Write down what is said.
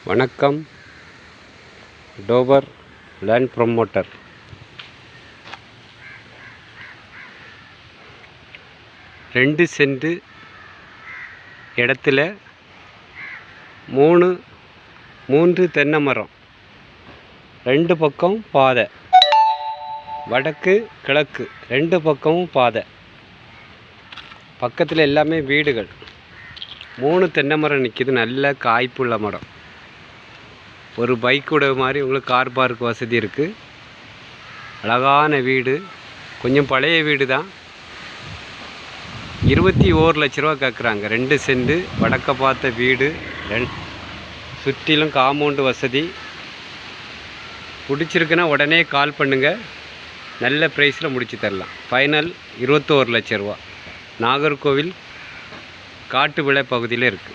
வணக்கம். டோபர் land promoter. ரெண்டு send இடத்துல மூன்று தென்னை மரம், ரெண்டு பக்கம் பாதை, வடக்கு கிழக்கு ரெண்டு பக்கமும் பாதை, பக்கத்தில் எல்லாமே வீடுகள். 3 தென்னை மரம் நிற்கிது. நல்ல காய்ப்புள்ள மரம். ஒரு பைக் கூட மாதிரி உங்களுக்கு கார் பார்க் வசதி இருக்குது. அழகான வீடு. கொஞ்சம் பழைய வீடு தான். 21 லட்ச ரூபா கேட்குறாங்க. 2 சென்ட் வடக்க பார்த்த வீடு, சுற்றிலும் காம்பவுண்டு வசதி. பிடிச்சிருக்குன்னா உடனே கால் பண்ணுங்கள். நல்ல ப்ரைஸில் முடித்து தரலாம். ஃபைனல் 21 லட்ச ரூபா. நாகர்கோவில் காட்டு விளை பகுதியில் இருக்குது.